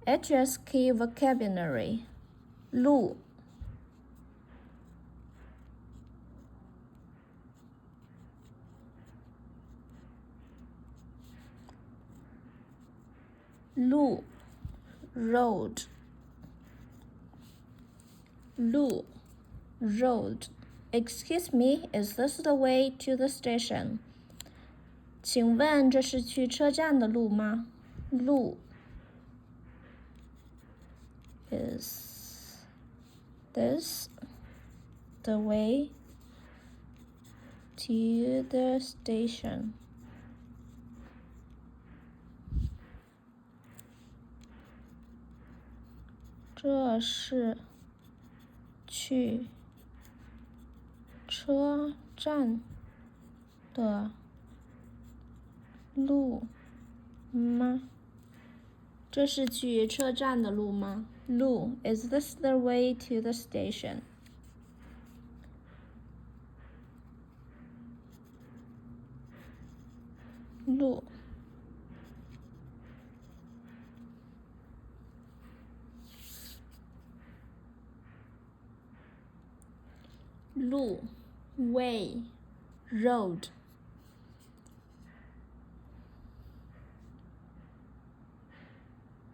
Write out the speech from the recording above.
HSK vocabulary 路路 road 路 road Excuse me, is this the way to the station? 请问这是去车站的路吗？路 Is this the way to the station? 这是去车站的路吗？这是去车站的路吗？路 Is this the way to the station? 路路 way road